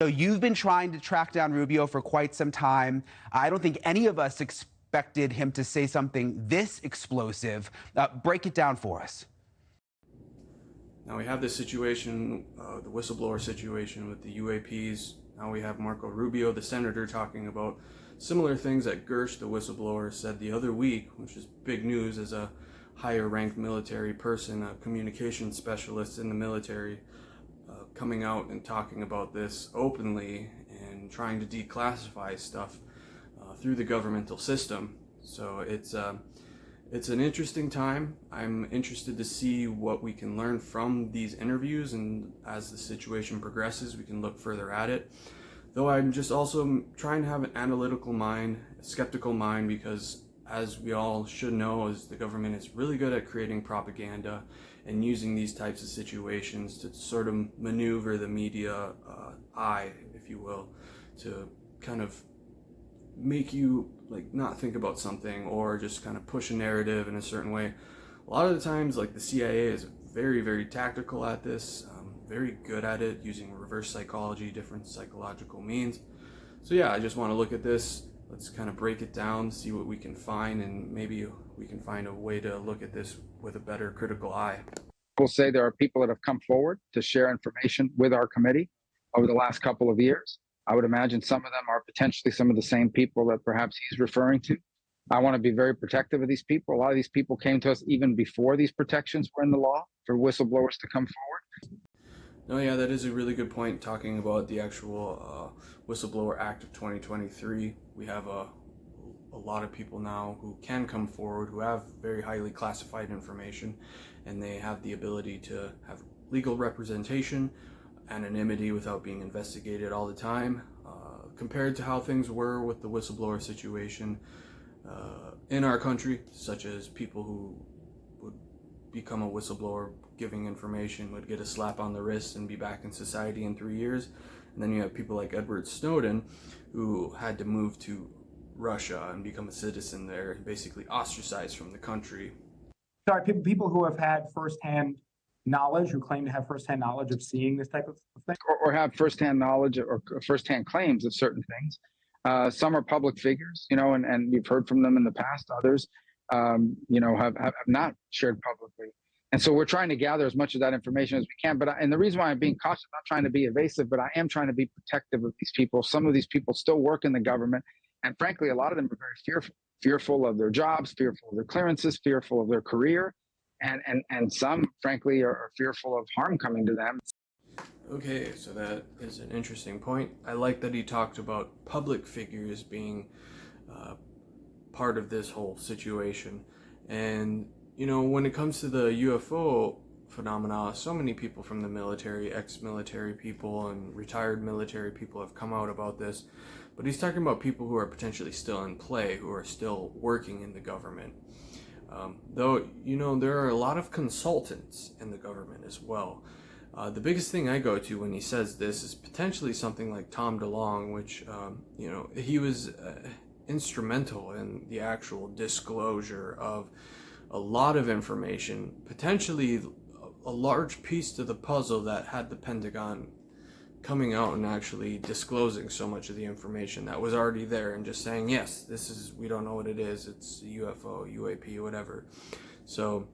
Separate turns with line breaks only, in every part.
So you've been trying to track down Rubio for quite some time. I don't think any of us expected him to say something this explosive. Break it down for us.
Now we have this situation, the whistleblower situation with the UAPs. Now we have Marco Rubio, the senator, talking about similar things that Gersh, the whistleblower, said the other week, which is big news as a higher ranked military person, a communications specialist in the military, coming out and talking about this openly and trying to declassify stuff through the governmental system. So it's an interesting time. I'm interested to see what we can learn from these interviews, and as the situation progresses, we can look further at it. Though I'm just also trying to have an analytical mind, a skeptical mind, because as we all should know, is the government is really good at creating propaganda and using these types of situations to sort of maneuver the media eye, if you will, to kind of make you like not think about something or just kind of push a narrative in a certain way. A lot of the times, like the CIA is very, very tactical at this, very good at it, using reverse psychology, different psychological means. So yeah, I just want to look at this. Let's kind of break it down, see what we can find, and maybe we can find a way to look at this with a better critical eye.
We'll say there are people that have come forward to share information with our committee over the last couple of years. I would imagine some of them are potentially some of the same people that perhaps he's referring to. I want to be very protective of these people. A lot of these people came to us even before these protections were in the law for whistleblowers to come forward.
No, yeah, that is a really good point, talking about the actual Whistleblower Act of 2023. We have a lot of people now who can come forward, who have very highly classified information, and they have the ability to have legal representation, anonymity without being investigated all the time, compared to how things were with the whistleblower situation in our country, such as people who would become a whistleblower giving information would get a slap on the wrist and be back in society in 3 years. And then you have people like Edward Snowden, who had to move to Russia and become a citizen there, basically ostracized from the country.
Sorry, people who have had firsthand knowledge, who claim to have firsthand knowledge of seeing this type of thing?
Or have firsthand knowledge or firsthand claims of certain things. Some are public figures, and we've heard from them in the past. Others, have not shared publicly. And so we're trying to gather as much of that information as we can. And the reason why I'm being cautious, I'm not trying to be evasive, but I am trying to be protective of these people. Some of these people still work in the government. And frankly, a lot of them are very fearful of their jobs, fearful of their clearances, fearful of their career. And some, frankly, are fearful of harm coming to them.
Okay, so that is an interesting point. I like that he talked about public figures being part of this whole situation. And, when it comes to the UFO phenomena, so many people from the military, ex-military people and retired military people have come out about this. But he's talking about people who are potentially still in play, who are still working in the government. Though, there are a lot of consultants in the government as well. The biggest thing I go to when he says this is potentially something like Tom DeLonge, which, he was instrumental in the actual disclosure of a lot of information, potentially a large piece to the puzzle that had the Pentagon coming out and actually disclosing so much of the information that was already there and just saying, yes, we don't know what it is, it's a UFO, UAP, whatever. So,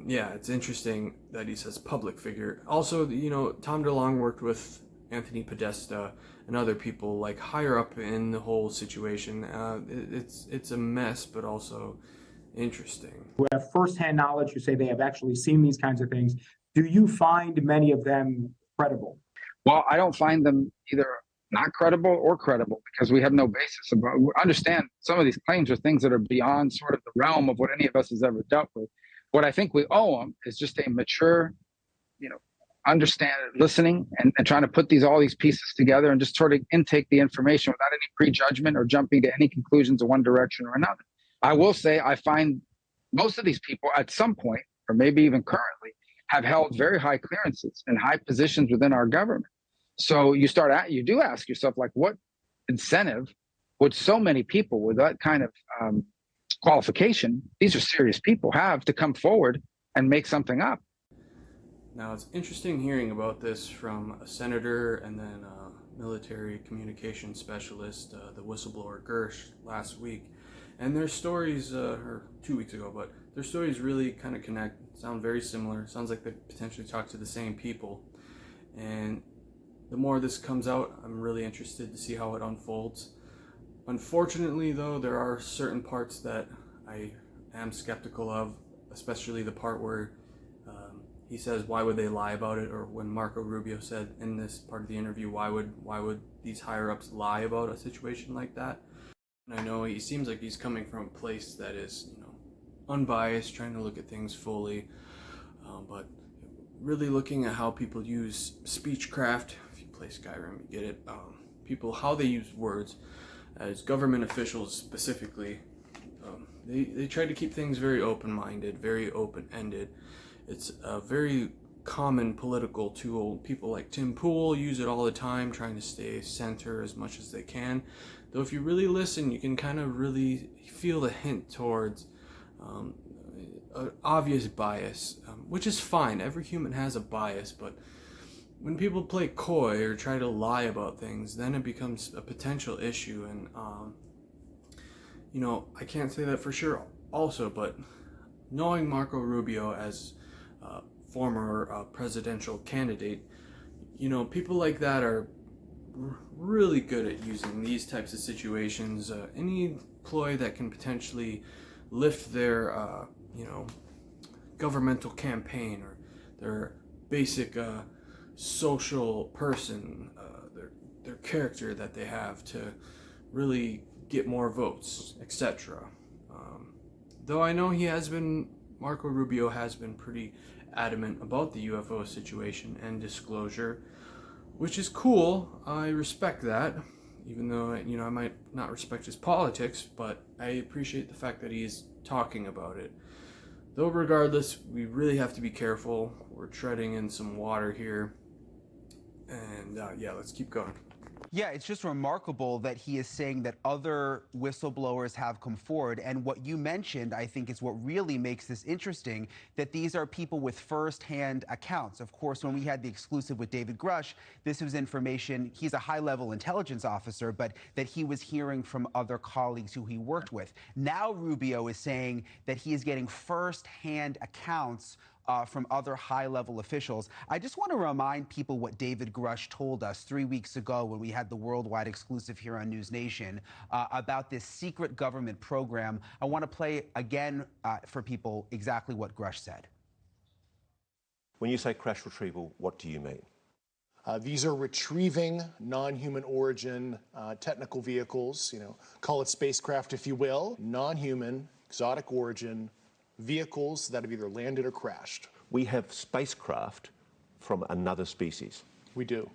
it's interesting that he says public figure. Also, Tom DeLonge worked with Anthony Podesta and other people like higher up in the whole situation. It's a mess, but also interesting.
Who have firsthand knowledge, who say they have actually seen these kinds of things. Do you find many of them credible?
Well, I don't find them either not credible or credible because we have no basis. Understand some of these claims are things that are beyond sort of the realm of what any of us has ever dealt with. What I think we owe them is just a mature, understand, listening and trying to put all these pieces together and just sort of intake the information without any prejudgment or jumping to any conclusions in one direction or another. I will say I find most of these people at some point, or maybe even currently, have held very high clearances and high positions within our government. So you do ask yourself, like, what incentive would so many people with that kind of qualification, these are serious people, have to come forward and make something up?
Now, it's interesting hearing about this from a senator and then a military communications specialist, the whistleblower Gersh, last week. And their stories, or 2 weeks ago, but their stories really kind of connect, sound very similar. Sounds like they potentially talk to the same people. And the more this comes out, I'm really interested to see how it unfolds. Unfortunately, though, there are certain parts that I am skeptical of, especially the part where he says, why would they lie about it? Or when Marco Rubio said in this part of the interview, why would these higher-ups lie about a situation like that? And I know he seems like he's coming from a place that is, unbiased, trying to look at things fully, but really looking at how people use speechcraft. If you play Skyrim, you get it. People, how they use words, as government officials specifically, they try to keep things very open-minded, very open-ended. It's a very common political tool. People like Tim Pool use it all the time, trying to stay center as much as they can. Though if you really listen, you can kind of really feel the hint towards an obvious bias, which is fine. Every human has a bias, but when people play coy or try to lie about things, then it becomes a potential issue. And I can't say that for sure also, but knowing Marco Rubio as former presidential candidate, people like that are really good at using these types of situations, any ploy that can potentially lift their governmental campaign or their basic social person, their character that they have to really get more votes, etc. Though I know Marco Rubio has been pretty adamant about the UFO situation and disclosure, which is cool. I respect that, even though I might not respect his politics, but I appreciate the fact that he is talking about it. Though regardless, we really have to be careful. We're treading in some water here, and let's keep going.
Yeah, it's just remarkable that he is saying that other whistleblowers have come forward. And what you mentioned, I think, is what really makes this interesting, that these are people with firsthand accounts. Of course, when we had the exclusive with David Grush, this was information, he's a high-level intelligence officer, but that he was hearing from other colleagues who he worked with. Now Rubio is saying that he is getting firsthand accounts from other high-level officials. I just want to remind people what David Grush told us 3 weeks ago when we had the worldwide exclusive here on NewsNation about this secret government program. I want to play again for people exactly what Grush said.
When you say crash retrieval, what do you mean?
These are retrieving non-human origin technical vehicles, call it spacecraft if you will, non-human, exotic origin vehicles that have either landed or crashed.
We have spacecraft from another species.
We do.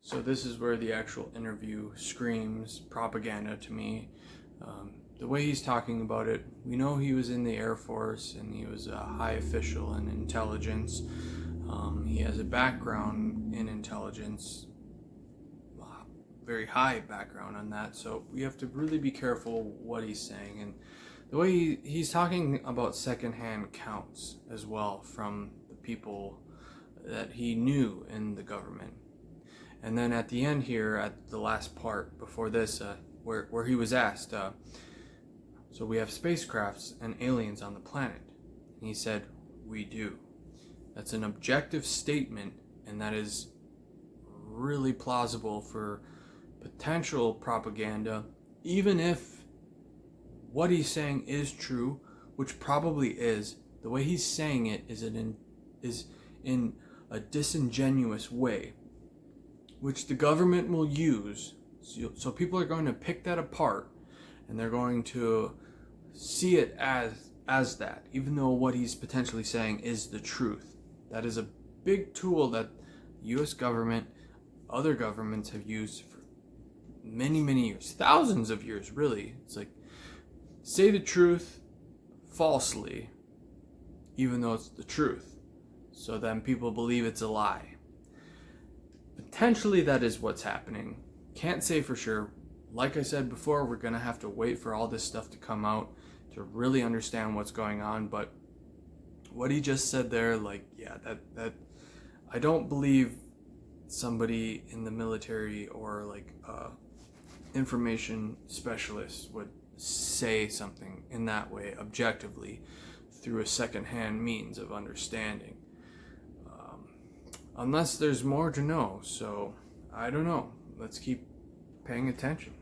So this is where the actual interview screams propaganda to me. The way he's talking about it, we know he was in the Air Force and he was a high official in intelligence. He has a background in intelligence, very high background on that, so we have to really be careful what he's saying. And the way he's talking about secondhand counts as well from the people that he knew in the government. And then at the end here, at the last part before this, where he was asked, so we have spacecrafts and aliens on the planet. And he said, we do. That's an objective statement, and that is really plausible for potential propaganda, even if what he's saying is true, which probably is. The way he's saying it is in a disingenuous way, which the government will use. So people are going to pick that apart, and they're going to see it as that, even though what he's potentially saying is the truth. That is a big tool that the U.S. government, other governments have used for many, many years, thousands of years, really. It's like, say the truth falsely, even though it's the truth, so then people believe it's a lie. Potentially that is what's happening. Can't say for sure. Like I said before, we're going to have to wait for all this stuff to come out to really understand what's going on, but what he just said there, like, yeah, that I don't believe somebody in the military or like information specialist would say something in that way objectively through a secondhand means of understanding, unless there's more to know. So I don't know. Let's keep paying attention.